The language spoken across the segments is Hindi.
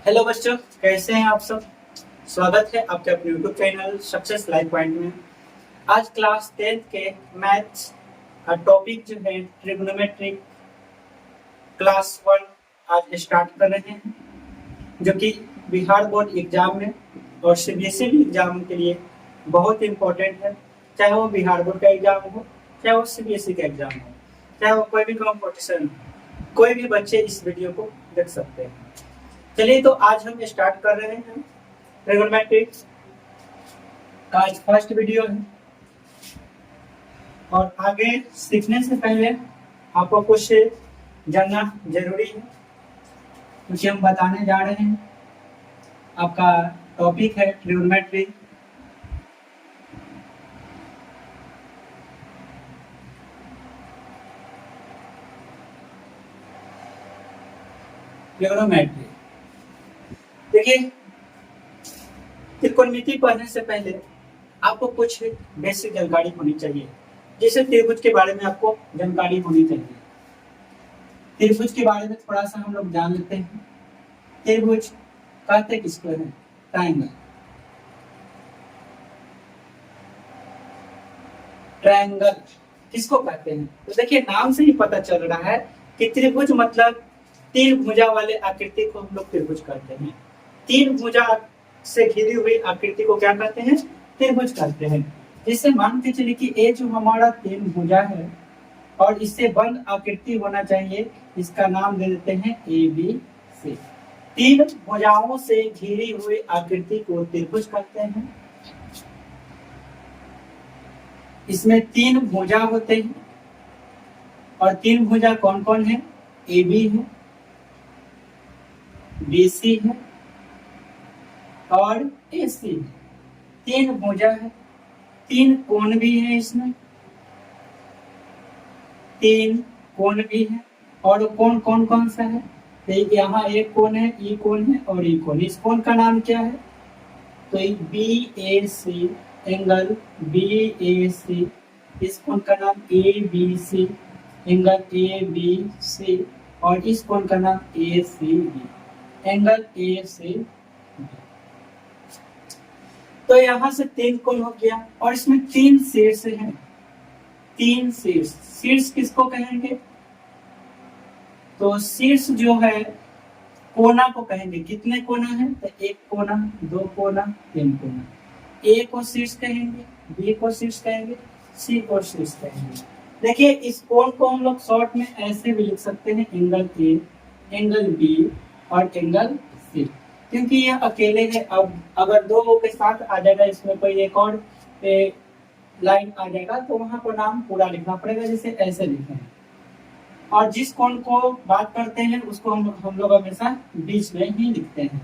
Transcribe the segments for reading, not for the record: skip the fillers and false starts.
हेलो बच्चों, कैसे हैं आप सब। स्वागत है आपके अपने YouTube channel success life point में। आज क्लास 10th के मैथ्स का टॉपिक जो है ट्रिग्नोमेट्रिक क्लास 1 आज स्टार्ट कर रहे हैं, जो कि बिहार बोर्ड एग्जाम में और सीबीएसई एग्जाम के लिए बहुत इंपॉर्टेंट है। चाहे वो बिहार बोर्ड का एग्जाम हो, चाहे वो सीबीएसई का एग्जाम हो, चाहे वो कोई भी कॉम्पिटिशन हो, कोई भी बच्चे इस वीडियो को देख सकते हैं। चलिए, तो आज हम स्टार्ट कर रहे हैं ट्रिग्नोमेट्रिक्स का। आज फर्स्ट वीडियो है और आगे सीखने से पहले आपको कुछ जानना जरूरी है, क्योंकि हम बताने जा रहे हैं। आपका टॉपिक है ट्रिग्नोमेट्री। ट्रिग्नोमेट्री देखिए, त्रिकोणमिति पढ़ने से पहले आपको कुछ बेसिक जानकारी होनी चाहिए। जैसे त्रिभुज के बारे में आपको जानकारी होनी चाहिए। त्रिभुज के बारे में थोड़ा सा हम लोग जान लेते हैं। त्रिभुज कहते किसको है? ट्रायंगल। ट्रायंगल किसको कहते हैं? तो देखिए, नाम से ही पता चल रहा है कि त्रिभुज मतलब तीन भुजा वाले आकृति को हम लोग त्रिभुज कहते हैं। तीन भुजा से घिरी हुई आकृति को क्या कहते हैं? त्रिभुज कहते हैं। जिससे मान के चलिए कि ये जो हमारा तीन भुजा है और इससे बंद आकृति होना चाहिए, इसका नाम दे देते हैं ए बी सी। तीन भुजाओं से घिरी हुई आकृति को त्रिभुज कहते हैं। इसमें तीन भुजा होते हैं और तीन भुजा कौन कौन है? ए बी है, बी सी है और ए सी है। तीन भुजा है, तीन कोण भी है, इसमें तीन कोण भी है। और कोण कौन कौन सा है? तो यहाँ एक कोण है, ई कोण है और ई कोण। इस कोण का नाम क्या है? तो B A C, angle B A C. इस कोण का नाम A B C, angle A B C. और इस कोण का नाम A C B, angle A C B. तो यहाँ से तीन कोण हो गया और इसमें तीन शीर्ष हैं। तीन शीर्ष, शीर्ष किसको कहेंगे? तो शीर्ष जो है कोना को कहेंगे। कितने कोना है? तो एक कोना, दो कोना, तीन कोना। ए को शीर्ष कहेंगे, बी को शीर्ष कहेंगे, सी को शीर्ष कहेंगे। देखिए, इस कोण को हम लोग शॉर्ट में ऐसे भी लिख सकते हैं, एंगल ए, एंगल बी और एंगल सी, क्योंकि ये अकेले है। अब अगर दो के साथ आ जाएगा, इसमें कोई एक और लाइन आ जाएगा, तो वहां पर नाम पूरा लिखना पड़ेगा, जैसे ऐसे लिखे हैं। और जिस कोण को बात करते हैं उसको हम लोग हमेशा बीच में ही लिखते हैं।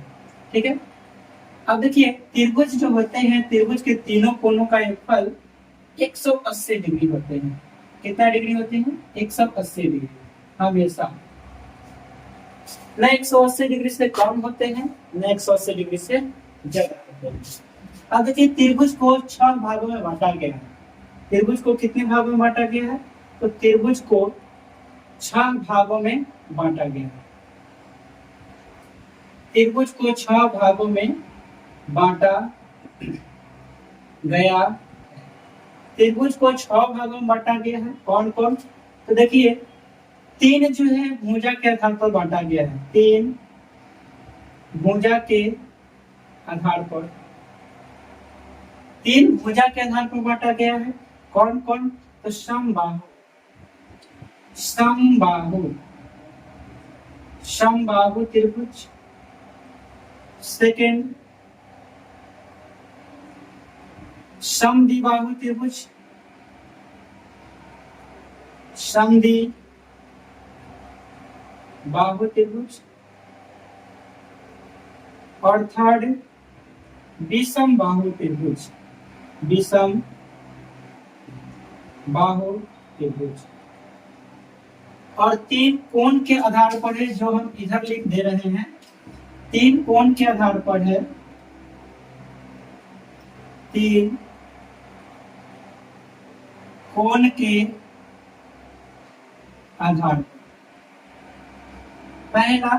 ठीक है। अब देखिए, त्रिभुज जो होते हैं, त्रिभुज के तीनों कोणों का योगफल 180 डिग्री होते हैं। कितना डिग्री होते हैं? 180 डिग्री हमेशा। न 180 डिग्री से कम होते हैं, न 180 डिग्री से ज्यादा होते हैं। अब देखिए, त्रिभुज को 6 भागों में बांटा गया है। त्रिभुज को कितने भागों में बांटा गया है? तो त्रिभुज को 6 भागों में बांटा गया है। त्रिभुज को 6 भागों में बांटा गया। त्रिभुज को 6 भागों में बांटा गया है। कौन कौन? तो देखिए, तीन जो है भुजा के आधार पर बांटा गया है। तीन भुजा के आधार पर, तीन भुजा के आधार पर बांटा गया है। कौन कौन? तो समबाहु, समबाहु, समबाहु त्रिभुज। सेकेंड, समद्विबाहु त्रिभुज, समद्वि बाहु त्रिभुज। और थर्ड, विषम बाहु त्रिभुज, विषम बाहु त्रिभुज। और तीन कोण के आधार पर है, जो हम इधर लिख दे रहे हैं। तीन कोण के आधार पर है, तीन कोण के आधार पर। पहला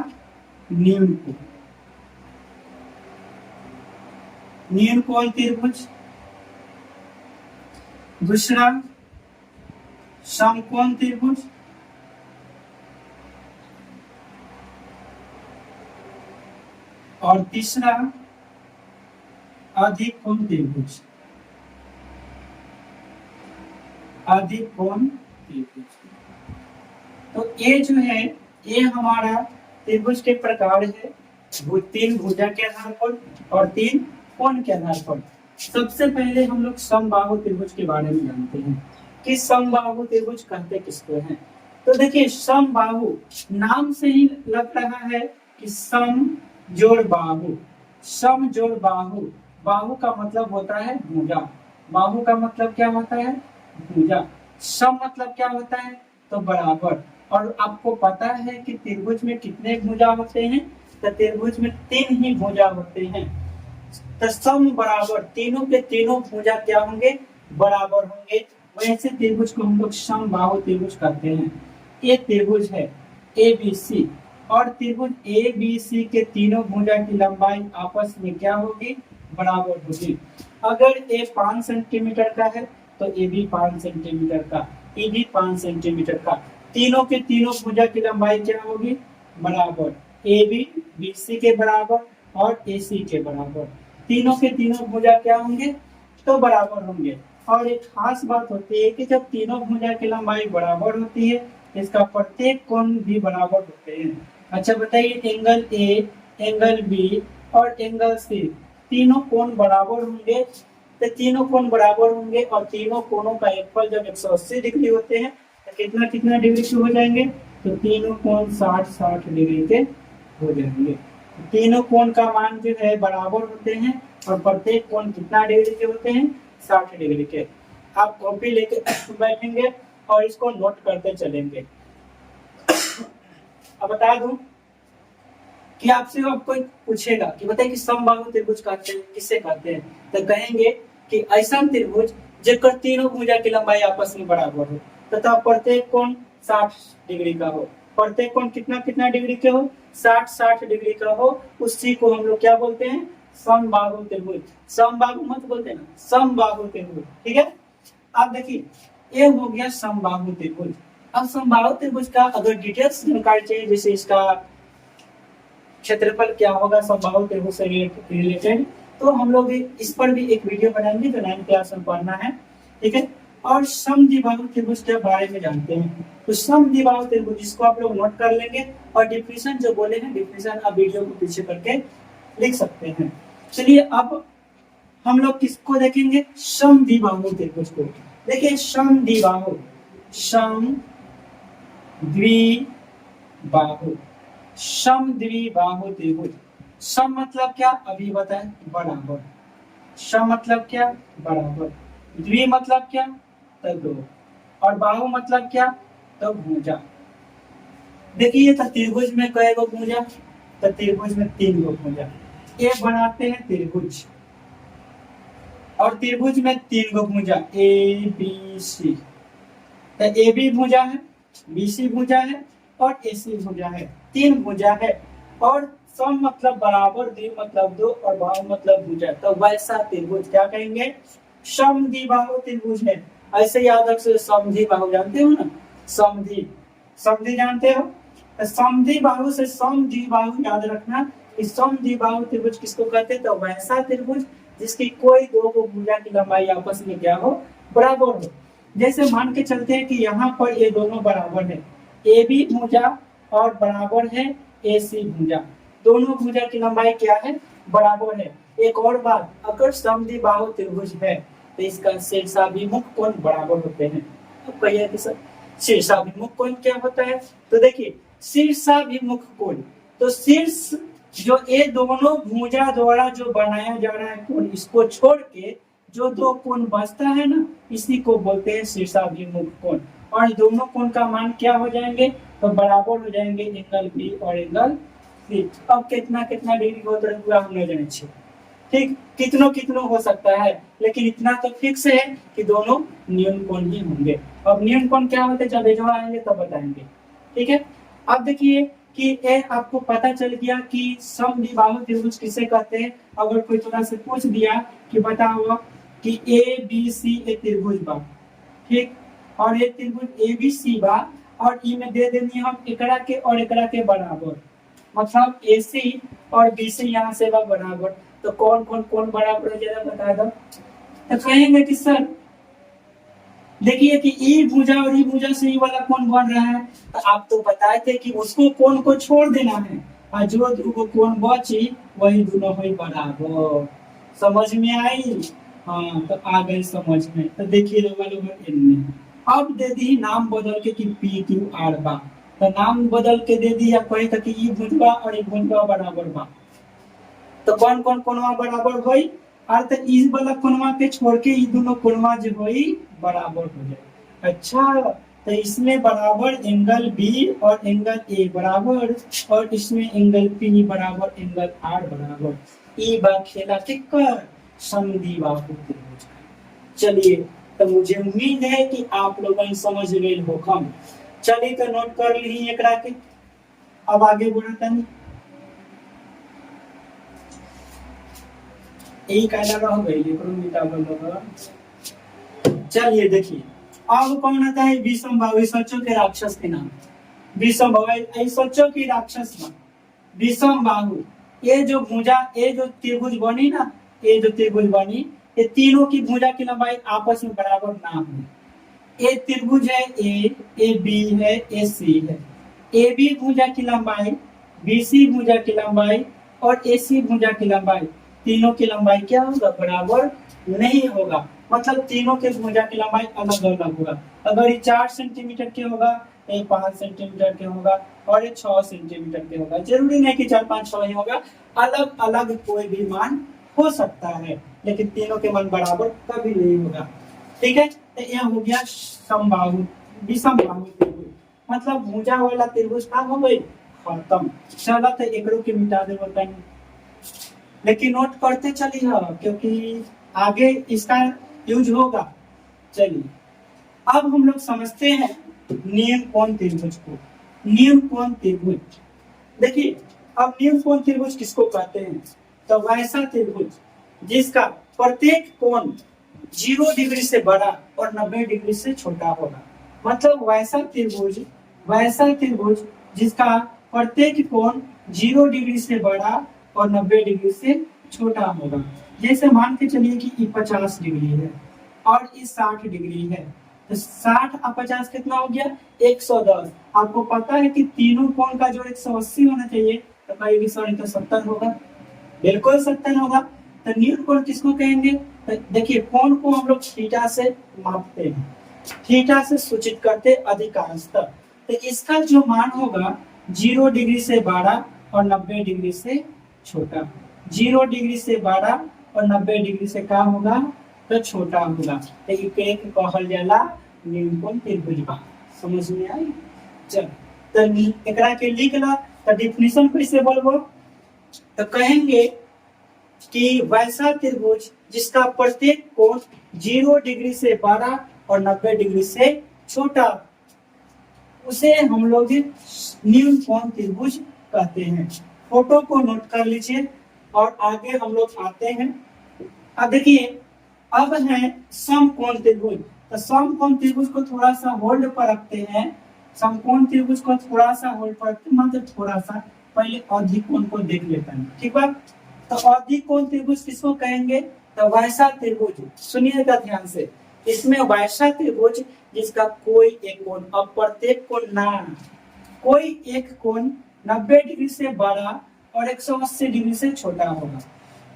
न्यून कोण, न्यूनकोण त्रिभुज, दूसरा समकोण त्रिभुज, और तीसरा अधिक कोण त्रिभुज, अधिक कोण त्रिभुज। तो ये जो है ये हमारा त्रिभुज के प्रकार है, वो 3 भुजा के आधार पर और 3 कोण के आधार पर। सबसे पहले हम लोग समबाहु त्रिभुज के बारे में जानते हैं कि समबाहु त्रिभुज कहते किसको हैं। तो देखिए समबाहु नाम से ही लग रहा है कि सम जोड़ बाहु, सम जोड़ बाहु, बाहु का मतलब होता है भुजा, बाहु का मतलब क्या होता है भुजा, सम मतलब क्या होता है तो बराबर। और आपको पता है कि त्रिभुज में कितने भुजा होते हैं, तो त्रिभुज में 3 ही भुजा होते हैं। तो सम बराबर, तीनों के तीनों भुजा क्या होंगे बराबर होंगे, वैसे त्रिभुज को हम लोग समबाहु त्रिभुज कहते हैं। ये त्रिभुज है ABC और त्रिभुज ABC के तीनों भुजा की लंबाई आपस में क्या होगी बराबर होगी। अगर A 5 सेंटीमीटर का है तो A भी 5 सेंटीमीटर का, E भी 5 सेंटीमीटर का, तीनों के तीनों भुजा की लंबाई क्या होगी बराबर, AB BC के बराबर और AC के बराबर, तीनों के तीनों भुजा क्या होंगे तो बराबर होंगे। और एक खास बात होती है कि जब तीनों भुजा की लंबाई बराबर होती है इसका प्रत्येक कोण भी बराबर होते हैं। अच्छा बताइए एंगल A, एंगल B और एंगल C तीनों कोण बराबर होंगे, तो तीनों कोण बराबर होंगे और तीनों कोणों का योगफल जब 180 डिग्री होते हैं तो कितना कितना डिग्री के हो जाएंगे, तो तीनों कोण 60-60 डिग्री के हो जाएंगे। तीनों कोण का मान जो है बराबर होते हैं और प्रत्येक कोण कितना डिग्री के होते हैं 60 डिग्री के। आप कॉपी लेके बैठेंगे और इसको नोट करते चलेंगे। अब बता दूं कि आपसे अब कोई पूछेगा कि बताइए कि समबाहु त्रिभुज कहते हैं किससे कहते हैं, तो कहेंगे कि ऐसा त्रिभुज जेकर तीनों भुजा की लंबाई आपस में बराबर हो तथा प्रत्येक कोण 60 डिग्री का हो, प्रत्येक कोण कितना कितना डिग्री के हो 60-60 डिग्री का हो, उसी को हम लोग क्या बोलते हैं समबाहु त्रिभुज। समबाहु मत बोलते ना, समबाहु त्रिभुज, ठीक है। अब देखिए ये हो गया समबाहु त्रिभुज। अब समबाहु त्रिभुज का अगर डिटेल्स जानकारी चाहिए, जैसे इसका क्षेत्रफल क्या होगा समबाहु त्रिभुज से रिलेटेड, तो हम लोग इस पर भी एक वीडियो बनाएंगे जो 9th क्लास में पढ़ना है, ठीक है। और समद्विबाहु त्रिभुज के बारे में जानते हैं, तो समद्विबाहु त्रिभुज इसको आप लोग नोट कर लेंगे और डिफिनेशन जो बोले हैं डिफिनेशन आप वीडियो को पीछे करके लिख सकते हैं। चलिए अब हम लोग किसको देखेंगे समद्विबाहु त्रिभुज को। देखिए समद्विबाहु, समद्विबाहु, समद्विबाहु त्रिभुज। सम मतलब क्या अभी बताएं बराबर, सम मतलब क्या बराबर, द्वि मतलब क्या तो दो, और बाहु मतलब क्या तो भुजा। देखिए त्रिभुज में कई गो भुजा, तो त्रिभुज में 3 गो भुजा, ये बनाते हैं त्रिभुज, और त्रिभुज में 3 गो भुजा ABC, तो AB भुजा है, BC भुजा है और AC भुजा है, 3 भुजा है। और सम मतलब बराबर, द्वि मतलब दो और बाहु मतलब भुजा, तो वैसा त्रिभुज क्या कहेंगे समद्विबाहु त्रिभुज है। ऐसे याद रख सकते समद्विबाहु जानते हो ना, समद्वि, समद्वि जानते हो, तो समद्विबाहु से समद्विबाहु याद रखना कि समद्विबाहु त्रिभुज किसको कहते हैं, तो वैसा त्रिभुज जिसकी कोई दो को भुजा की लंबाई आपस में क्या हो बराबर हो। जैसे मान के चलते हैं कि यहाँ पर ये दोनों बराबर है, AB भुजा और बराबर है AC भुजा, दोनों भुजा की लंबाई क्या है बराबर है। एक और बात, अगर समद्विबाहु त्रिभुज है तो इसका शीर्षाभिमुख कोण बराबर होते हैं। अब कहिए कि सर शीर्षाभिमुख कोण क्या होता है, तो देखिए शीर्षाभिमुख कोण, तो शीर्ष जो ये दोनों भुजा द्वारा जो बनाया जा रहा है कोण, इसको छोड़ के जो दो कोण बचता है ना, इसी को बोलते हैं शीर्षाभिमुख कोण। और दोनों कोण का मान क्या हो जाएंगे तो बराबर हो जाएंगे एंगल B और एंगल C। अब कितना कितना डिग्री होता है पूरा हम नहीं जाने चाहिए, ठीक, कितनों कितनों हो सकता है, लेकिन इतना तो फिक्स है कि दोनों न्यून कोण ही होंगे। अब न्यून कोण क्या होते हैं जब एजोड़ा आएंगे तब बताएंगे, ठीक है। अब देखिए कि ये आपको पता चल गया कि समद्विबाहु त्रिभुज किसे कहते हैं। अगर कोई थोड़ा से पूछ दिया कि बताओ कि ए बी सी ए त्रिभुज बा, ठीक, और ये त्रिभुज ए बी सी बा और ई में दे देनी हम एकड़ा के और एकड़ा के बराबर, मतलब ए सी और बी सी यहाँ से बा बराबर, तो कौन कौन कौन बराबर है जरा बता दो। तो कहेंगे कि सर देखिए कि ई भुजा और ई भुजा से ई वाला कोण बन रहा है, तो आप तो बताए थे कि उसको कोण को छोड़ देना है और जो दोनों कोण बची वही दोनों हुई बराबर। समझ में आई? हाँ, तो आ गई समझ में। तो देखिए अब दे दी नाम बदल के कि पी क्यू आर बा, तो नाम बदल के दे दी या कहे था कि ई भुजवा और ई भुजवा बराबर बा, तो कौन कौन कोणवा बराबर होई, अर्थ इस वाला कोणवा के छोड़ के ये दोनों कोणवा जो होई बराबर हो जाए। अच्छा, तो इसमें बराबर एंगल बी और एंगल ए बराबर और इसमें एंगल पी बराबर एंगल आर बराबर, ई बा खेला किकर समद्विबाहु त्रिभुज। चलिए, तो मुझे उम्मीद है कि आप लोग समझ गए हो हम। चलिए तो नोट कर ली एकरा के, अब आगे बढ़ता नहीं एक आधा रह गई मिटा बंद। चलिए देखिए, अब कौन आता है विषमबाहु, सोचो के राक्षस के नाम विषमबाहु, सोचो की राक्षस में विषमबाहु। ये जो भुजा, ये जो त्रिभुज बनी ना, ये जो त्रिभुज बनी, ये तीनों की भुजा की लंबाई आपस में बराबर ना हो। ये त्रिभुज है ए बी है, ए सी है, ए बी भुजा की लंबाई, बी सी भुजा की लंबाई और ए सी भुजा की लंबाई, तीनों की लंबाई क्या होगा, बराबर नहीं होगा। मतलब तीनों के भुजा की लंबाई अलग अलग होगा। अगर ये 4 सेंटीमीटर के होगा, ये 5 सेंटीमीटर के होगा और ये 6 सेंटीमीटर के होगा। जरूरी नहीं कि 4 5 6 ही होगा, अलग अलग कोई भी मान हो सकता है, लेकिन तीनों के मान बराबर कभी नहीं होगा। ठीक है, तो यह हो गया समबाहु विषमबाहु त्रिभुज, मतलब भुजा वाला त्रिभुज का हो गई खत्म। चलो तो एकरो के मिटा दे बताइए, लेकिन नोट करते चलिए क्योंकि आगे इसका यूज होगा। चलिए, अब हम लोग समझते हैं नियम कोण त्रिभुज को। नियम कोण त्रिभुज, देखिए अब नियम कोण त्रिभुज किसको कहते हैं, तो वैसा त्रिभुज जिसका प्रत्येक कोण 0 डिग्री से बड़ा और 90 डिग्री से छोटा होगा। मतलब वैसा त्रिभुज जिसका प्रत्येक कोण 0 डिग्री से बड़ा और 90 डिग्री से छोटा होगा। जैसे मान के चलिए कि ये 50 डिग्री है और ये 60 डिग्री है, तो 60 और 50 कितना हो गया, 110। आपको पता है कि तीनों कोण का जोड़ 180 होना चाहिए, तो कहेगी सॉरी तो 70 होगा, बिल्कुल 70 होगा। तो नियम कोण किसको कहेंगे, तो देखिए कोण को हम लोग थीटा से मापते हैं, थीटा से सूचित करते अधिकांशतः। तो इसका जो मान होगा 0 डिग्री से बड़ा और 90 डिग्री से छोटा, 0 डिग्री से बड़ा और 90 डिग्री से क्या होगा, तो छोटा होगा। तो ये कहल जाला नियम कोण त्रिभुज बा। समझ में आई? चल तो एकरा के लिख ला, तो डेफिनेशन कैसे बोलबो, तो कहेंगे कि वैसा त्रिभुज जिसका प्रत्येक कोण 0 डिग्री से बड़ा और 90 डिग्री से छोटा, उसे हम लोग नियम कोण त्रिभुज कहते हैं। फोटो को नोट कर लीजिए और आगे हम लोग आते हैं। अब देखिए, अब है समकोण त्रिभुज। तो समकोण त्रिभुज को थोड़ा सा होल्ड पर रखते हैं, समकोण त्रिभुज को थोड़ा सा होल्ड पर रखते हैं, मतलब थोड़ा सा पहले अधिकोण को देख लेते हैं, ठीक है। तो अधिकोण त्रिभुज किसको कहेंगे, तो वैसा त्रिभुज, सुनिएगा ध्यान से, इसमें वैसा त्रिभुज जिसका कोई एक कोण, अब प्रत्येक कोण ना, कोई एक कोण 90 डिग्री से बड़ा और 180 डिग्री से छोटा होगा।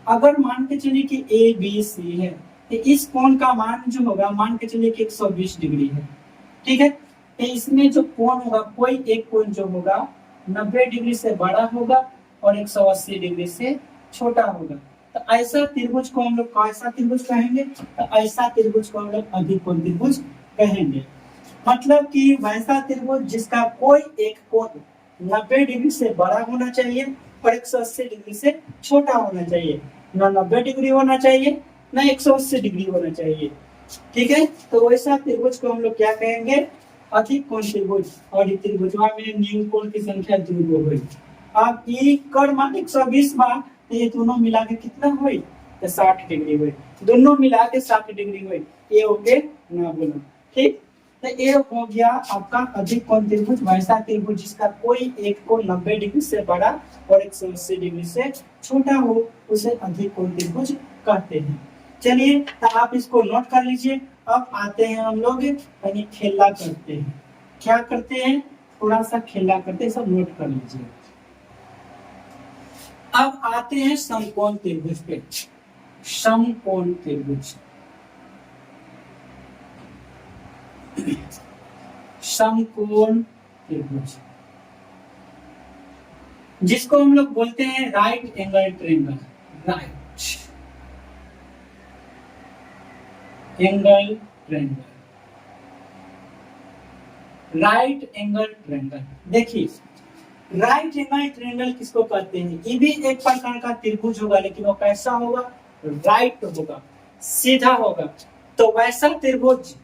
अगर मान के चलिए कि ए बी सी है, तो इस कोण का मान जो होगा, मान के चलिए कि 120 डिग्री है, ठीक है। तो इसमें जो कोण होगा, कोई एक कोण जो होगा 90 डिग्री से बड़ा होगा और 180 डिग्री से छोटा होगा। तो ऐसा त्रिभुज को हम लोग कैसा त्रिभुज कहेंगे, तो ऐसा त्रिभुज को हम लोग अधिकोण त्रिभुज कहेंगे। मतलब कि वैसा त्रिभुज जिसका कोई एक कोण 90 डिग्री से बड़ा होना चाहिए और 180 डिग्री से छोटा होना चाहिए, ना 90 डिग्री होना चाहिए ना 180 डिग्री होना चाहिए, ठीक है। तो वैसा त्रिभुज को हम लोग क्या कहेंगे, अधिक कोण त्रिभुज और ई त्रिभुजवा में न्यून कोण की संख्या 2 गो हुई। अब ई कर मान 120 बा, तो ये दोनों मिला के कितना हुई, तो 60 डिग्री हुई। दोनों मिला के 60 डिग्री हुई। ये ओके ना बोलो, ठीक। तो ये हो गया आपका अधिक कोण त्रिभुज, वैसा त्रिभुज जिसका कोई एक कोण 90 डिग्री से बड़ा और 180 डिग्री से छोटा हो, उसे अधिक कोण त्रिभुज कहते हैं। चलिए तो आप इसको नोट कर लीजिए। अब आते हैं हम लोग यानी खेला करते हैं। क्या करते हैं, थोड़ा सा खेला करते हैं, सब नोट कर लीजिए। अब आते हैं समकोण त्रिभुज पे। समकोण त्रिभुज, समकोण त्रिभुज जिसको हम लोग बोलते हैं right angle triangle. Right angle triangle, right angle triangle. देखिए राइट एंगल ट्रायंगल किसको कहते हैं, ये भी एक प्रकार का त्रिभुज होगा, लेकिन वो कैसा होगा, राइट होगा, सीधा होगा। तो वैसा त्रिभुज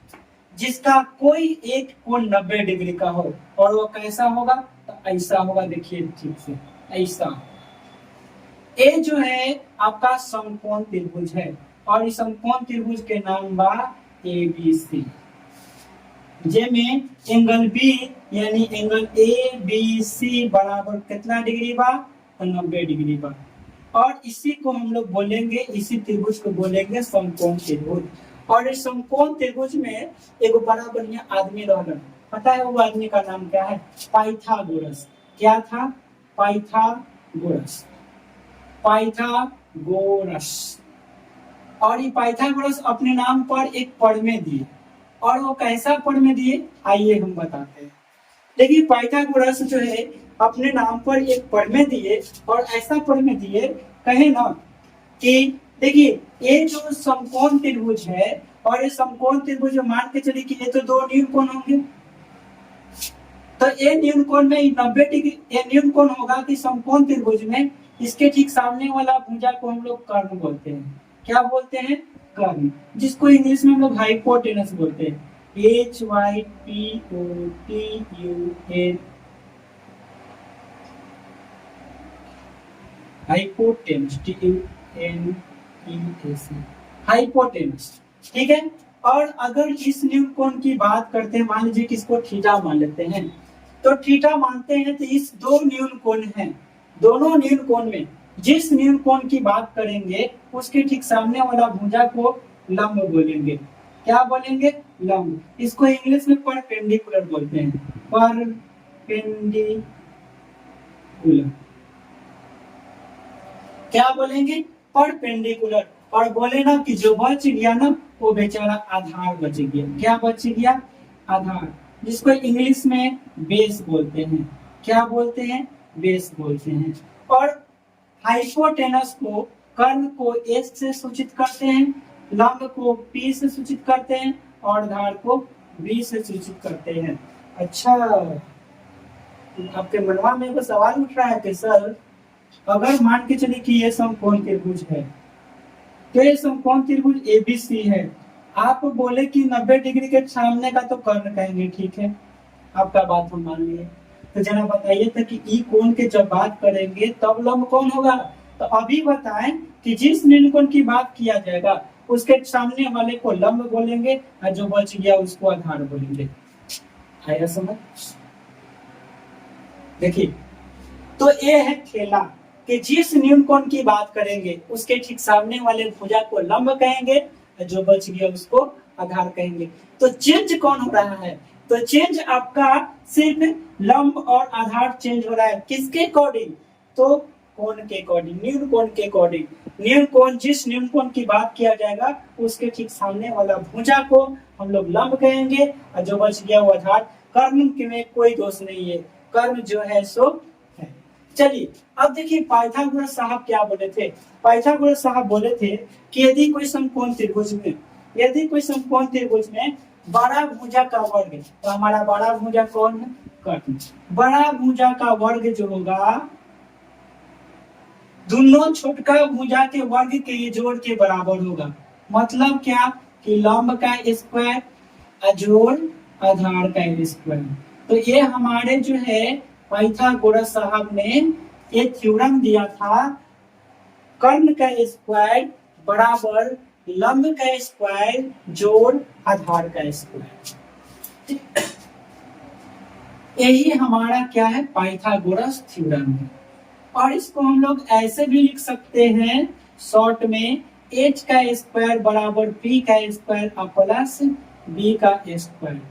जिसका कोई एक कोण 90 डिग्री का हो, और वो कैसा होगा, तो ऐसा होगा। देखिए ठीक से ऐसा। ये जो है आपका समकोण त्रिभुज है, और इस समकोण त्रिभुज के नाम बा ABC, जेमें एंगल बी यानी एंगल ABC बराबर कितना डिग्री बा, 90 डिग्री बा। और इसी को हम लोग बोलेंगे, इसी त्रिभुज को बोलेंगे समकोण त्रिभुज। और इस समकोण त्रिभुज में एक बड़ा बढ़िया आदमी रहना, पता है वो आदमी का नाम क्या है, पाइथागोरस। क्या था, पाइथागोरस, पाइथागोरस। और ये पाइथागोरस अपने नाम पर एक पद में दिए, और वो कैसा पद में दिए, आइए हम बताते हैं। देखिए पाइथागोरस जो है अपने नाम पर एक पद में दिए, और ऐसा पद में दिए, कहे ना कि देखिए ये जो समकोण त्रिभुज है, और ये समकोण त्रिभुज मान के चलिए कि ये तो दो न्यून कोण होंगे, तो ये न्यून कोण में 90 डिग्री ये न्यून कोण होगा कि समकोण त्रिभुज में इसके ठीक सामने वाला भुजा को हम लोग कर्ण बोलते हैं। क्या बोलते हैं, कर्ण, जिसको इंग्लिश में हम लोग हाइपोटेनस बोलते हैं। HYPOTUN, हाइपोटेनस, TUNES, हाइपोटेनस, ठीक है। और अगर इस न्यून कोण की बात करते हैं, मान लीजिए कि इसको थीटा मान लेते हैं, तो थीटा मानते हैं तो इस दो न्यून कोण हैं, दोनों न्यून कोण में जिस न्यून कोण की बात करेंगे उसके ठीक सामने वाला भुजा को लंब बोलेंगे। क्या बोलेंगे, लंब। इसको इंग्लिश में परपेंडिकुलर बोलते हैं, परपेंडिकुलर। क्या बोलेंगे, परपेंडिकुलर। और बोले ना कि जो बच गया ना वो बेचारा आधार बच गया। क्या बच गया, आधार, जिसको इंग्लिश में बेस बोलते हैं। क्या बोलते हैं, बेस बोलते हैं। और हाइपोटेनस को, कर्ण को S से सूचित करते हैं, लंब को P से सूचित करते हैं, और धार को B से सूचित करते हैं। अच्छा, आपके मनवा में वो सवाल उठ रहा है कि सर अगर मान के चलिए कि ये समकोण त्रिभुज है, तो ये समकोण त्रिभुज ABC है, आप बोले कि 90 डिग्री के सामने का तो कर्ण कहेंगे, ठीक है, आपका बात हम मान लिए। तो जरा बताइए तो कि ई कोण के जब बात करेंगे तब लंब कौन होगा, तो अभी बताएं कि जिस न्यून कोण की बात किया जाएगा उसके सामने वाले को लंब बोलेंगे, और जो बच गया उसको आधार बोलेंगे। आया समझ, देखिए तो ये है खेला कि जिस न्यून कोण की बात करेंगे उसके ठीक सामने वाले भुजा को लंब कहेंगे, जो बच गया उसको आधार कहेंगे। तो चेंज कौन हो रहा है, तो चेंज आपका सिर्फ लंब और आधार चेंज हो रहा है, किसके अकॉर्डिंग, तो कोण के अकॉर्डिंग, न्यून कोण के अकॉर्डिंग। न्यून कोण, जिस न्यून कोण की बात किया जाएगा उसके ठीक सामने वाला भुजा को हम लोग लंब कहेंगे, और जो बच गया वो आधार। कर्ण में कोई दोष नहीं है, कर्ण जो है सो है। चलिए अब देखिए पाइथागोरस साहब क्या बोले थे। पाइथागोरस साहब बोले थे कि यदि कोई समकोण त्रिभुज में, यदि कोई समकोण त्रिभुज में बड़ा भुजा का वर्ग, तो हमारा बड़ा भुजा कौन है, कर्ण। बड़ा भुजा का वर्ग जो होगा दोनों छोटका भुजा के वर्ग के जोड़ के बराबर होगा। मतलब क्या कि लंब का स्क्वायर जोड़ आधार का स्क्वायर। तो ये हमारे जो है पाइथागोरस साहब ने ये थ्योरम दिया था, कर्ण का स्क्वायर बराबर लंब का स्क्वायर जोड़ आधार का स्क्वायर। यही हमारा क्या है, पाइथागोरस थ्योरम है। और इसको हम लोग ऐसे भी लिख सकते हैं शॉर्ट में, h का स्क्वायर बराबर p का स्क्वायर प्लस b का स्क्वायर।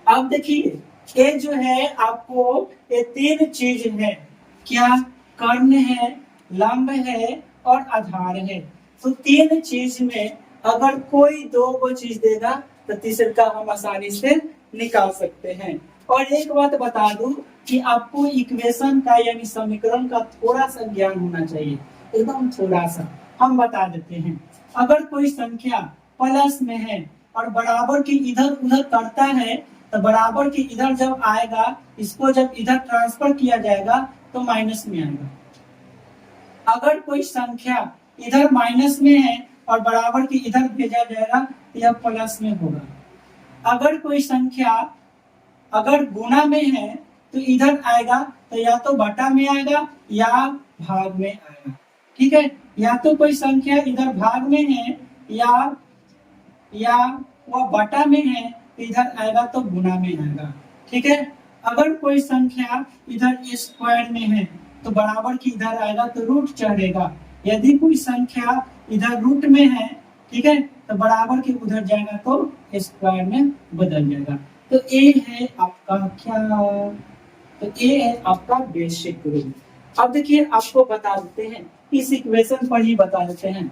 अब देखिए ये जो है आपको ये तीन चीज है, क्या, कर्ण है, लंब है और आधार है। तो तीन चीज में अगर कोई दो को चीज देगा तो तीसरे का हम आसानी से निकाल सकते हैं। और एक बात बता दूं कि आपको इक्वेशन का यानी समीकरण का थोड़ा सा ज्ञान होना चाहिए, एकदम थोड़ा सा। हम बता देते हैं, अगर कोई संख्या प्लस में है और बराबर के इधर उधर करता है तो बराबर के इधर जब आएगा, इसको जब इधर ट्रांसफर किया जाएगा तो माइनस में आएगा। अगर कोई संख्या इधर माइनस में है और बराबर के इधर भेजा जाएगा तो यह प्लस में होगा। अगर कोई संख्या अगर गुणा में है तो इधर आएगा तो या तो बटा में आएगा या भाग में आएगा। ठीक है, या तो कोई संख्या इधर भाग में है या वह बटा में है तो इधर आएगा तो गुणा में आएगा। ठीक है, अगर कोई संख्या इधर स्क्वायर में है तो बराबर की इधर आएगा तो रूट चढ़ेगा। यदि कोई संख्या इधर रूट में है, ठीक है, तो बराबर के उधर जाएगा तो स्क्वायर में बदल जाएगा। तो ये है आपका क्या, तो ये है आपका बेसिक रूल। अब देखिए आपको बता देते हैं, इस इक्वेशन पर ही बता देते हैं।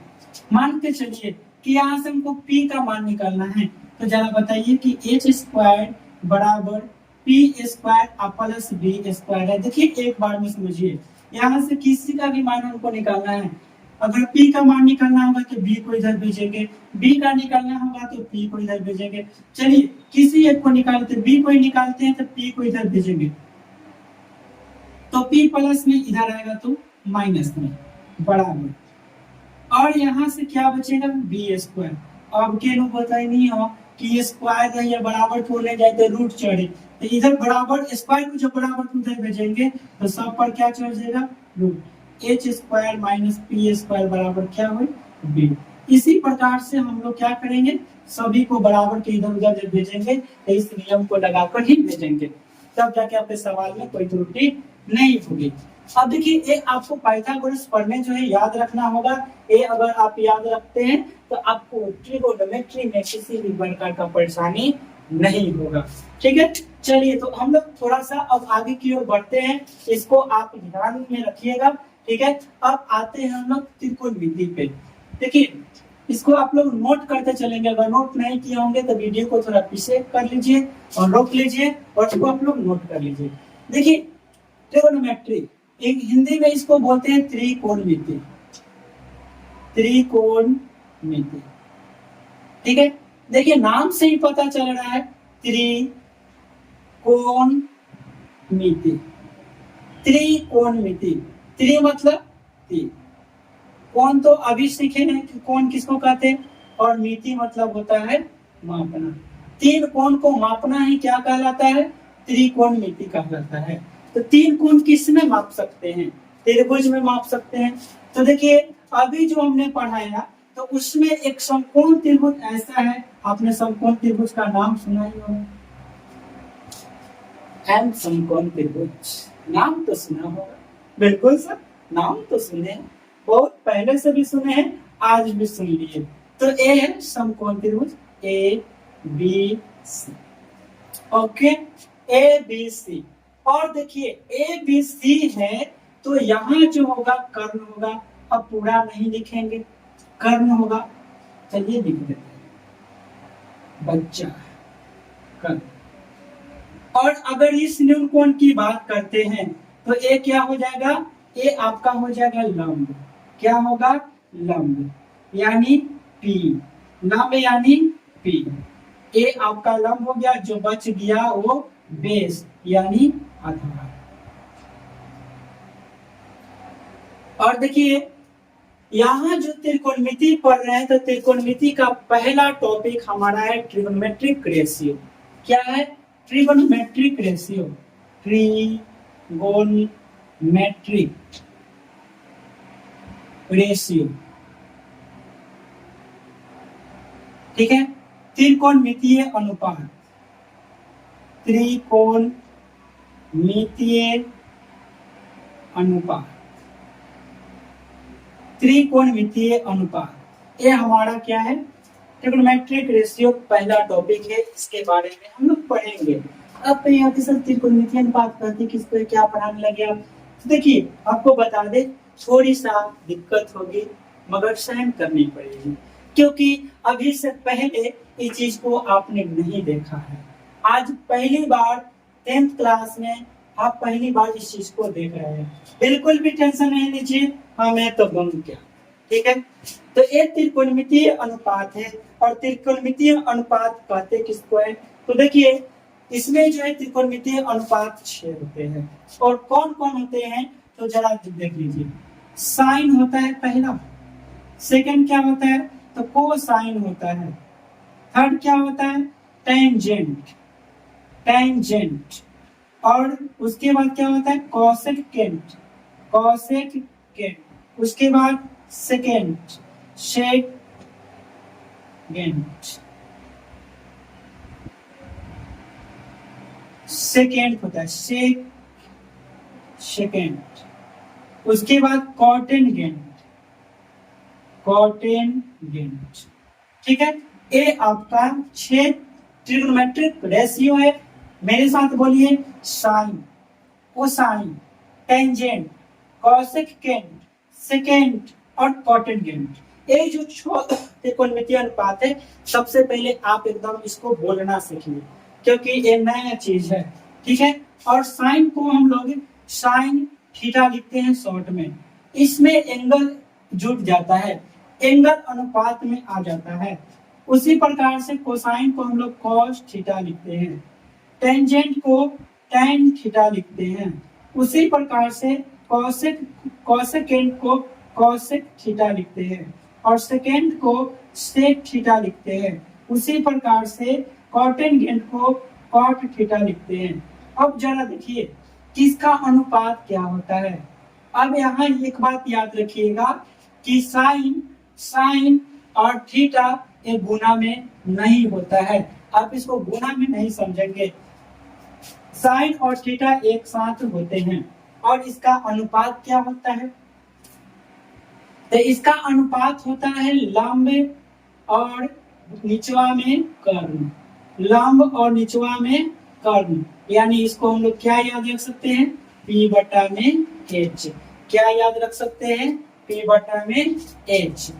मान के चलिए कि यहाँ से हमको p का मान निकालना है, तो जरा बताइए कि h स्क्वायर बराबर p square plus b square है। देखिए एक बार में समझिए, यहाँ से किसी का भी मान हमको निकालना है। अगर p का मान निकालना होगा तो b को इधर भेजेंगे, b का निकालना होगा तो p को इधर भेजेंगे। चलिए किसी एक को निकालते, b को ही निकालते हैं तो p को इधर भेजेंगे, तो p प्लस में इधर आएगा तो माइनस में बराबर। और यहाँ से क्या बचेगा, b स्क्वायर। अब के लोग बताए नहीं हो कि ये स्क्वायर है या बराबर छोड़ने जाए तो रूट चढ़े, तो इधर बराबर स्क्वायर को जब बराबर उधर भेजेंगे तो सब पर क्या चढ़ जाएगा, root. h square minus p square बराबर क्या हो, b। इसी प्रकार से हम लोग क्या करेंगे, सभी को बराबर के इधर उधर जब भेजेंगे तो इस नियम को लगाकर ही भेजेंगे, तब जाके आपके सवाल में कोई त्रुटि नहीं होगी। अब देखिए ये आपको पाइथागोरस पढ़ने जो है याद रखना होगा। ये अगर आप याद रखते हैं तो आपको ट्रिगोनोमेट्री में किसी भी प्रकार का परेशानी नहीं होगा। ठीक है, चलिए तो हम लोग थोड़ा सा अब आगे की ओर बढ़ते हैं, इसको आप ध्यान में रखिएगा। ठीक है, अब आते हैं हम लोग त्रिकोणमिति पे। देखिए इसको आप लोग नोट करते चलेंगे, अगर नोट नहीं किए होंगे तो वीडियो को थोड़ा पीछे कर लीजिए और रोक लीजिए और इसको आप लोग नोट कर लीजिए। देखिए ट्रिगोनोमेट्री, एक हिंदी में इसको बोलते हैं त्रिकोणमिति, त्रिकोणमिति। ठीक है, देखिए नाम से ही पता चल रहा है त्रिकोणमिति। त्रिकोणमिति, त्रि मतलब तीन, कोण तो अभी सीखे हैं कि कोण किसको कहते हैं, और मिति मतलब होता है मापना। तीन कोण को मापना ही क्या कहलाता है, त्रिकोणमिति कहलाता है। तो तीन कोण किस में माप सकते हैं, त्रिभुज में माप सकते हैं। तो देखिए अभी जो हमने पढ़ाया तो उसमें एक समकोण त्रिभुज ऐसा है, आपने समकोण त्रिभुज का नाम सुना ही होगा, एम समकोण त्रिभुज, नाम तो सुना होगा। बिल्कुल सर, नाम तो सुने हैं, बहुत पहले से भी सुने हैं, आज भी सुन लिए। तो ए है समकोण त्रिभुज A B C. Okay, A B C. और देखिए ए बी सी है तो यहाँ जो होगा कर्ण होगा। अब पूरा नहीं लिखेंगे, कर्ण होगा, चलिए लिख देते हैं, बच्चा कर्ण। और अगर इस न्यूनकोण की बात करते हैं तो ए क्या हो जाएगा, ए आपका हो जाएगा लंब। क्या होगा, लंब यानी P, लंब यानी P। ए आपका लंब हो गया, जो बच गया वो बेस यानी आधार। और देखिए यहाँ जो त्रिकोणमिति पढ़ रहे हैं तो त्रिकोणमिति का पहला टॉपिक हमारा है ट्रिग्नोमेट्रिक रेशियो। क्या है, ट्रिगोनोमेट्रिक रेशियो, ट्रिगोनोमेट्रिक रेशियो, ठीक है। त्रिकोणमितीय अनुपात, त्रिकोणमितीय अनुपात, त्रिकोणमितीय अनुपात, ये हमारा क्या है, ट्रिगोनोमेट्रिक रेशियो पहला टॉपिक है, इसके बारे में हम लोग पढ़ेंगे। अब तो यहाँ पे सर त्रिकोणमितीय अनुपात कहते किसको, क्या पढ़ाने लगे आप। तो देखिए आपको बता दे, थोड़ी सा दिक्कत होगी मगर सहन करनी पड़ेगी, क्योंकि अभी से पहले इस चीज को आपने नहीं देखा है। आज पहली बार 10th क्लास में आप पहली बार इस चीज को देख रहे हैं। बिल्कुल भी टेंशन नहीं लीजिए, हाँ मैं तो बन गया, ठीक है। तो ये त्रिकोणमितीय अनुपात है, और त्रिकोणमितीय अनुपात कहते किसको है। तो देखिए इसमें जो है त्रिकोणमितीय अनुपात 6 होते हैं, और कौन कौन होते हैं तो जरा देख लीजिए। साइन होता है पहला, सेकंड क्या होता है तो कोसाइन होता है, थर्ड क्या होता है टेंजेंट, टेंजेंट, और उसके बाद क्या होता है कोसेकेंट, कोसेकेंट, उसके बाद सेकेंड, सेकेंड, सेकेंड होता है सेकेंड, उसके बाद कॉटेनगेंट, कॉटेनगेंट, ठीक है। ये आपका 6 ट्रिगोनोमेट्रिक रेशियो है। मेरे साथ बोलिए, sine, cosine, tangent, cosecant, secant और कॉटेनगेंट। ये जो त्रिकोणमितीय अनुपात है, सबसे पहले आप एकदम इसको बोलना सीखिए, क्योंकि ये नया चीज है, ठीक है। और साइन को हम लोग साइन थीटा लिखते हैं शॉर्ट में, इसमें एंगल जुट जाता है, एंगल अनुपात में आ जाता है। उसी प्रकार से कोसाइन को हम लोग कॉस थीटा लिखते हैं, टेंजेंट को टैन थीटा लिखते हैं, उसी प्रकार से कोसेकेंट को कोसेक थीटा लिखते हैं, और सेकेंड को सेक थीटा लिखते हैं, उसी प्रकार से कॉटेनगेंट को कॉट थीटा लिखते हैं। अब जरा देखिए किसका अनुपात क्या होता है। अब यहाँ एक बात याद रखिएगा कि साइन, साइन और थीटा एक गुना में नहीं होता है, आप इसको गुना में नहीं समझेंगे। साइन और थीटा एक साथ होते हैं, और इसका अनुपात क्या होता है तो इसका अनुपात होता है लंब और निचवा में कर्ण, लंब और निचवा में कर्ण, यानी इसको हम लोग क्या याद रख सकते हैं P बटा में H, क्या याद रख सकते हैं P बटा में H।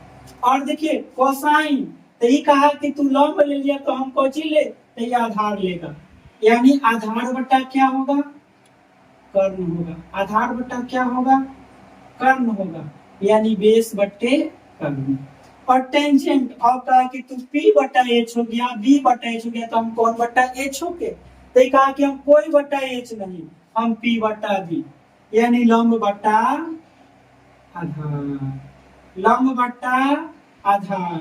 और देखिए कोसाइन, तो ये कहा कि तू लंब ले लिया तो हम कोची ले, तो ये आधार लेगा, यानी आधार बटा क्या होगा कर्ण होगा, आधार बटा क्या होगा कर्ण होगा, यानी बेस बट्टे कर्ण। और टेंजेंट आपका कि तू P बटा H हो गया, B बटा H हो गया, तो हम कौन बटा H हो गए, तो ये कहा कि हम कोई बटा H नहीं, हम P बटा B, यानी लंब बटा आधार, लंब बटा आधार,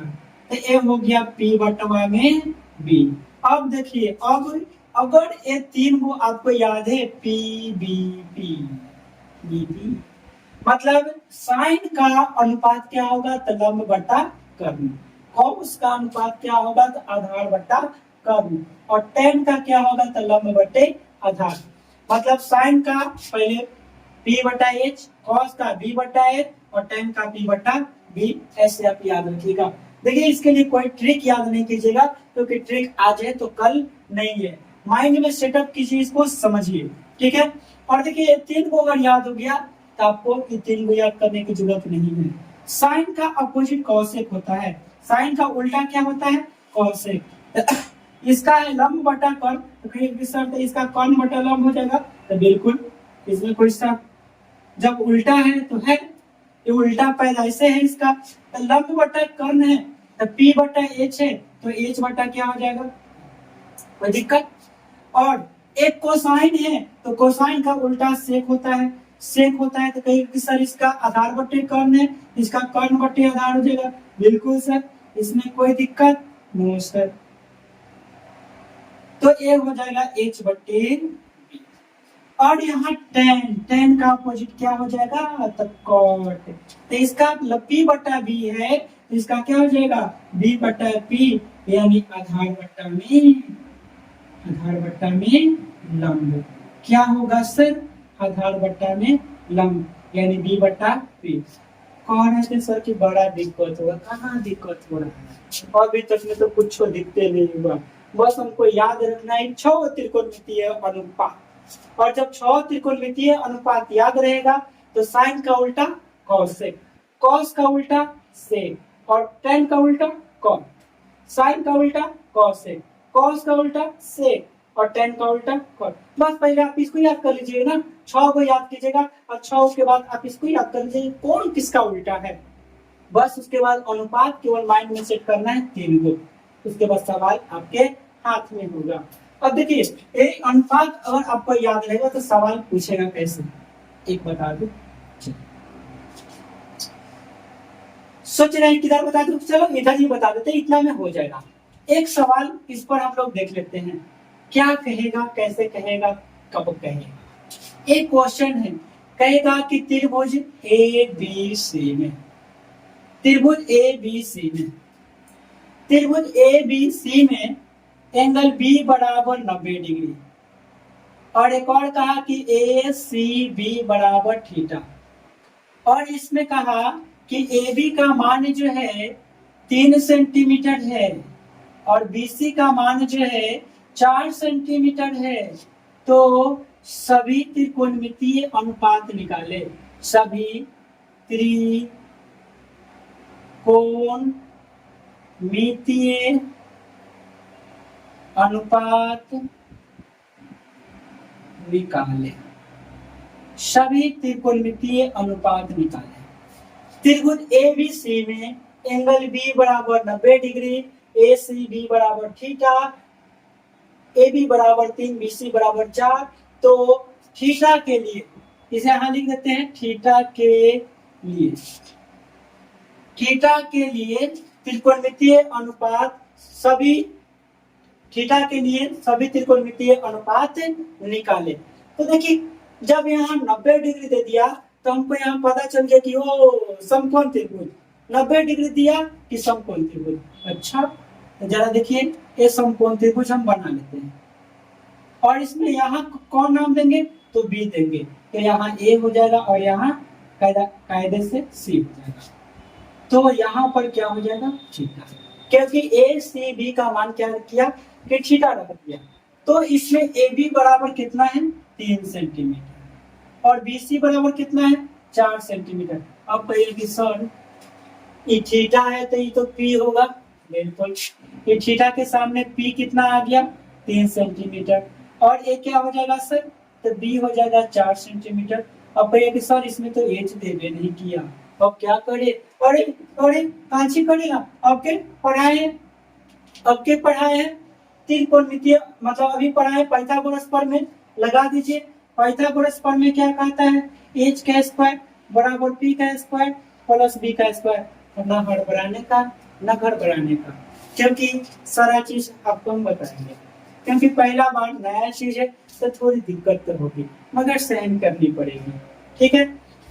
तो ये हो गया P बटवा में B। अब देखिए, अब अगर ये तीन को आपको याद है P B P B P, मतलब साइन का अनुपात क्या होगा तो लंब बटा कर्ण, कॉस का अनुपात क्या होगा तो आधार बटा कर्ण, और टेन का क्या होगा तो लंब बटे आधार। मतलब साइन का पहले P बटा H, कॉस का B बटा H और टेन का P बटा B, ऐसे आप याद रखिएगा। देखिए इसके लिए कोई ट्रिक याद नहीं कीजिएगा, क्योंकि ट्रिक आज है तो कल नहीं है, माइंड में सेटअप कीजिए, इसको समझिए, ठीक है। और देखिए ये तीन को अगर याद हो गया तो आपको ये तीन को याद करने की जरूरत नहीं है। साइन का अपोजिट कॉसेक होता है, साइन का उल्टा क्या होता है कॉसेक। इसका है लंब बटा कर्ण, तो कहीं शर्त इसका कर्ण बटा लंब हो जाएगा, तो बिल्कुल इसमें कोई शक, जब उल्टा है तो है, ये उल्टा पैदाइश है इसका, तो लंब बटा कर्ण है तो P बटा H है, तो H बटा क्या हो जाएगा, कोई दिक्कत। और एक कोसाइन है तो कोसाइन का उल्टा सेक होता है, सेक होता है तो कहीं सर इसका आधार बटे कर्ण है, इसका कर्ण बटे आधार हो जाएगा, बिल्कुल सर, इसमें कोई दिक्कत नहीं सर। तो ए हो जाएगा h बटे b। और यहाँ tan का अपोजिट क्या हो जाएगा, तो cot। तो इसका p बटा b है, तो इसका क्या हो जाएगा, b बटा p, यानी आधार बट्टा में लंब। क्या होगा सर, आधार बट्टा में लंब, यानी b बटा p। कौन है सर की बड़ा दिक्कत होगा, कहाँ दिक्कत हो रहा है, अभी तक में तो कुछ दिखते नहीं हुआ। बस हमको याद रखना है 6 त्रिकोणमितीय अनुपात, और जब 6 त्रिकोणमितीय अनुपात याद रहेगा तो साइन का उल्टा कॉसेक, कॉस का उल्टा सेक, और टेन का उल्टा कॉट, साइन का उल्टा कॉसेक, कॉस का उल्टा सेक, और टेन का उल्टा कॉट। बस पहले आप इसको याद कर लीजिएगा ना, 6 को याद कीजिएगा, और 6 के बाद आप इसको याद कर लीजिए कौन किसका उल्टा है। बस उसके बाद अनुपात केवल माइंड में सेट करना है 3 को, उसके बाद सवाल आपके हाथ में होगा। अब देखिए ये अनुपात अगर आपको याद रहेगा तो सवाल पूछेगा कैसे, एक बता दो, सोच रहे हैं किधर बता दो, चलो इधर ही बता देते, इतना में हो जाएगा। एक सवाल इस पर हम लोग देख लेते हैं, क्या कहेगा, कैसे कहेगा, कब कहेगा। एक क्वेश्चन है, कहेगा कि त्रिभुज ए बी सी में, त्रिभुज ए बी सी में, त्रिभुज ए बी सी में एंगल बी बराबर 90 डिग्री, और एक और कहा कि ए सी बी बराबर थीटा, और इसमें कहा कि ए बी का मान जो है 3 सेंटीमीटर है, और बी सी का मान जो है 4 सेंटीमीटर है। तो सभी त्रिकोणमितीय अनुपात निकाले, सभी त्रिकोणमितीय अनुपात निकाले, सभी त्रिकोणमितीय अनुपात निकाले। त्रिभुज ए बी सी में एंगल बी बराबर 90 डिग्री, ए सी बी बराबर थीटा, ए बी बराबर 3, बी सी बराबर 4। तो थीटा के लिए इसे यहां लिख देते हैं, थीटा के लिए त्रिकोणमितीय अनुपात, सभी थीटा के लिए सभी त्रिकोणमितीय अनुपात निकाले। तो देखिए जब यहाँ 90 डिग्री दे दिया तो हमको यहाँ पता चल गया कि वो समकोण त्रिभुज, 90 डिग्री दिया कि समकोण त्रिभुज। अच्छा तो जरा देखिए ये समकोण त्रिभुज हम बना लेते हैं, और इसमें यहाँ कौन नाम देंगे, तो बी देंगे, तो यहाँ ए हो जाएगा, और यहाँ कायदे से सी हो जाएगा। तो यहाँ पर क्या हो जाएगा, थीटा, क्योंकि ए सी बी का मान क्या किया कि थीटा रख दिया। तो इसमें ए बी बराबर कितना है, 3 सेंटीमीटर, और बी सी बराबर कितना है, 4 सेंटीमीटर। अब कहिए कि सर ये थीटा है तो ये तो पी होगा, बिल्कुल, ये थीटा के सामने पी कितना आ गया, 3 सेंटीमीटर, और ए क्या हो जाएगा सर, तो बी हो जाएगा 4 सेंटीमीटर। अब कहिए कि सर इसमें तो एच देवे नहीं किया, अब क्या करे, अरे कांची करेगा, आपके पढ़ाए हैं त्रिकोणमितीय, मतलब अभी पढ़ाए पाइथागोरस प्रमेय, लगा दीजिए। पाइथागोरस प्रमेय क्या कहता है, एच का स्क्वायर बराबर पी का स्क्वायर प्लस बी का स्क्वायर, ना हड़बड़ाने का ना घड़बड़ाने का, क्योंकि सारा चीज आपको हम बताएंगे, क्योंकि पहला बार नया चीज है तो थोड़ी दिक्कत तो होगी, मगर सहन करनी पड़ेगी, ठीक है।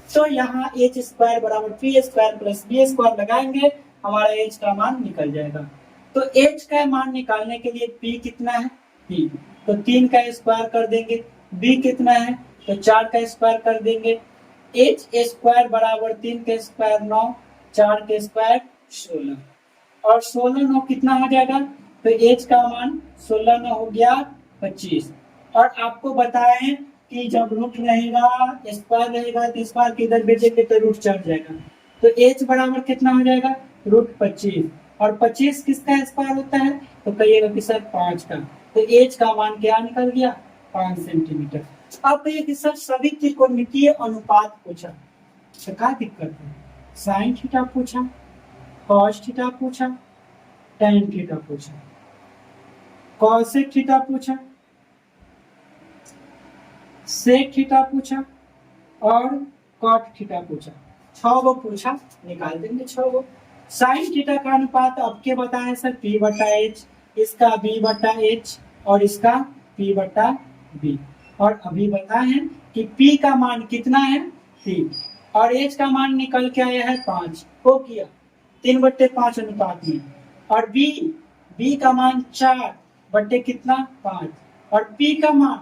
तो यहाँ एच स्क्वायर बराबर P square plus B square लगाएंगे, हमारा एच का मान निकल जाएगा। तो एच का मान निकालने के लिए पी कितना है, पी, तो 3 का स्क्वायर कर देंगे, बी कितना है तो 4 का स्क्वायर कर देंगे, एच स्क्वायर बराबर 3 का स्क्वायर 9, 4 के स्क्वायर 16, और 16 9 कितना हो जाएगा, तो एच का मान 16 9 हो गया 25। और आपको बताएं कि जब रूट रहेगा स्क्वायर रहेगा तो स्क्वायर के इधर भेजेंगे तो रूट चढ़ जाएगा, तो एच बराबर कितना हो जाएगा, रूट 25, और 25 किसका स्क्वायर होता है, तो कहिएगा कि सर 5 का, तो एच का मान क्या निकल गया, 5 सेंटीमीटर। अब कहिए कि सर सभी त्रिकोणमितीय अनुपात पूछा, तो क्या दिक्कत है, साइन थीटा पूछा, कॉस थीटा पूछा, टैन थीटा पूछा, कॉसेक थीटा पूछा, सेक थीटा पूछा, और कॉट थीटा पूछा, 6 गो पूछा, निकाल देंगे 6 गो। साइन थीटा का अनुपात आपके बताएं सर p बटा h, इसका b बटा h, और इसका p बटा b। और अभी बताए हैं कि p का मान कितना है 3 और h का मान निकल के आया है 5 हो गया 3/5 अनुपात में। और b का मान 4 बटे कितना 5 और p का मान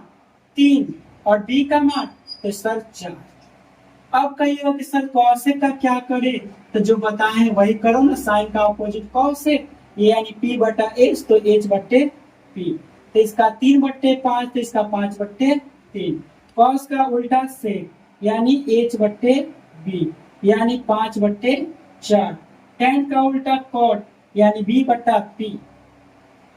3 और b का मान तो सर 4। अब कहिए कि सर कौशिक का क्या करे, तो जो बताए वही करो ना, साइन का अपोजिट कौशिक यानी p बटा h तो h बटे p, तो इसका 3/5 तो इसका 5/3। कॉस का उल्टा सेक यानी h बटे b यानी 5/4। टेन का उल्टा कॉट यानी b बटा p,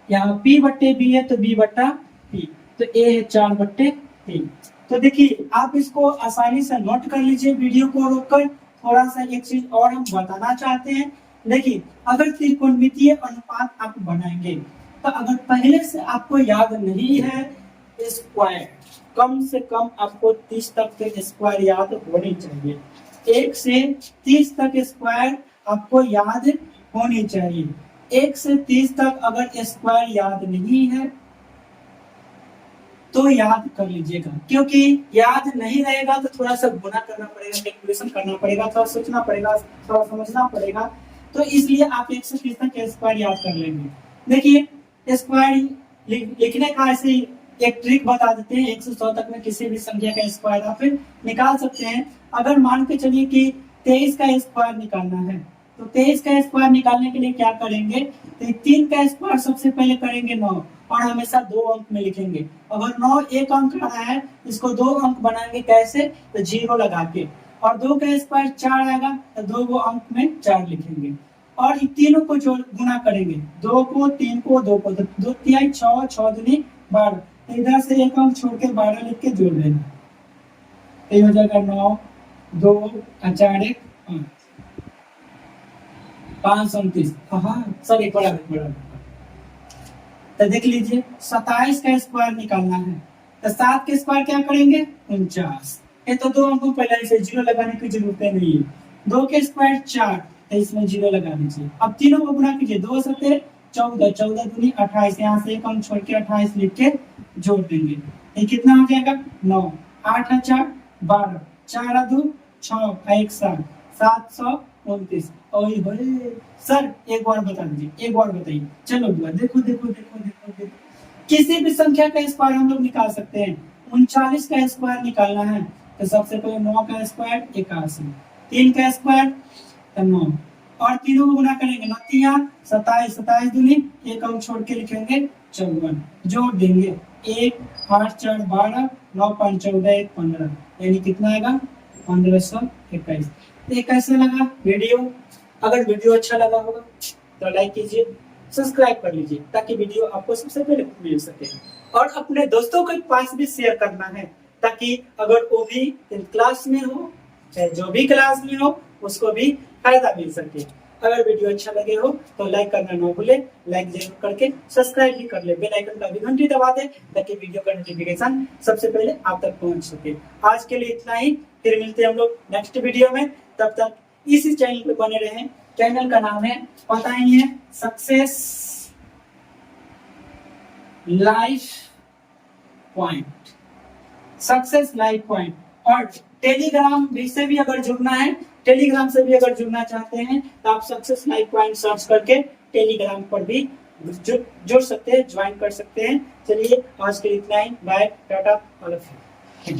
यहाँ p बटे b है तो b बटा p, तो a है 4/3। तो देखिए आप इसको आसानी से नोट कर लीजिए वीडियो को रोककर। थोड़ा सा एक चीज और हम बताना चाहते हैं। देखिए अगर त्रिकोणमितीय अनुपात आप बनाएंगे तो अगर पहले से आपको याद नहीं है स्क्वायर, कम से कम आपको 30 तक के स्क्वायर याद होनी चाहिए। 1 से 30 तक स्क्वायर आपको याद होनी चाहिए। 1 से 30 तक अगर स्क्वायर याद नहीं है तो याद कर लीजिएगा, क्योंकि याद नहीं रहेगा तो थोड़ा सा गुना करना पड़ेगा, कैलकुलेशन करना पड़ेगा, थोड़ा सोचना पड़ेगा, थोड़ा समझना पड़ेगा। तो इसलिए आप 1 से 30 तक स्क्वायर याद कर लेंगे। देखिए स्क्वायर लिखने का ऐसे एक ट्रिक बता देते हैं। 100 तक में किसी भी संख्या का स्क्वायर आप निकाल सकते हैं। अगर मान के चलिए कि 23 का स्क्वायर निकालना है तो 23 का स्क्वायर निकालने के लिए क्या करेंगे, तो 3 का स्क्वायर सबसे पहले करेंगे 9 और हमेशा 2 अंक में लिखेंगे। अगर 9 एक अंक आ रहा है इसको 2 अंक बनाएंगे कैसे, तो 0 लगा के, और 2 का स्क्वायर 4 आएगा तो 2 अंक में 4 लिखेंगे और इन तीनों को जोड़ गुना करेंगे, 2 को 3 को 2 को, 2 3 6 6 दूनी 12, इधर से एक अंक छोड़ के 12 लिख के जोड़ देना, ये हो जाएगा 9 2 4 1 5 29। हाँ सर एक बड़ा तो देख लीजिए 27 का स्क्वायर निकालना है तो 7 के स्क्वायर क्या करेंगे 49। ये तो 2 अंकों पहले से 0 लगाने की जरूरत नहीं है। 2 के स्क्वायर 4 तो इसमें 0 लगा दीजिए। अब तीनों को गुना कीजिए, 2 7 14 14 दूनी 28, यहाँ से एक अंक छोड़ के 28 लिख के जोड़ देंगे, ये कितना हो जाएगा 9 8 4 12 4 2 6 1 7 729। और सर एक बार बता दीजिए, एक बार बताइए, चलो देखो देखो देखो देखो देखो किसी भी संख्या का स्क्वायर हम लोग निकाल सकते हैं। 39 का स्क्वायर निकालना है तो सबसे पहले 9 का स्क्वायर 81, 3 का स्क्वायर 9 और तीनों को गुना करेंगे 9 3 27 27 दूनी एक अंक छोड़ के लिखेंगे 54, जोड़ देंगे 1 8 4 12 9 5 14 1 15, यानी कितना आएगा 1521। ये कैसे लगा वीडियो? अगर वीडियो अच्छा लगा होगा तो लाइक कीजिए, सब्सक्राइब कर लीजिए ताकि वीडियो आपको सबसे पहले मिल सके, और अपने दोस्तों के पास भी शेयर करना है ताकि अगर वो भी क्लास में हो चाहे जो भी क्लास में हो उसको भी फायदा मिल सके। अगर वीडियो अच्छा लगे हो तो लाइक करना ना भूले, लाइक जरूर करके सब्सक्राइब भी कर ले, बेल आइकन का भी घंटी दबा दे ताकि वीडियो का नोटिफिकेशन सबसे पहले आप तक पहुंच सके। आज के लिए इतना ही, फिर मिलते हैं हम लोग नेक्स्ट वीडियो में। तब तक इसी चैनल पे बने रहें। चैनल का नाम है पता ही है success life point, success life point. और टेलीग्राम से भी अगर जुड़ना है, टेलीग्राम से भी अगर जुड़ना चाहते हैं तो आप सक्सेस लाइफ पॉइंट सर्च करके टेलीग्राम पर भी जुड़ सकते हैं, ज्वाइन कर सकते हैं। चलिए आज के लिए इतना ही, bye tata all of you.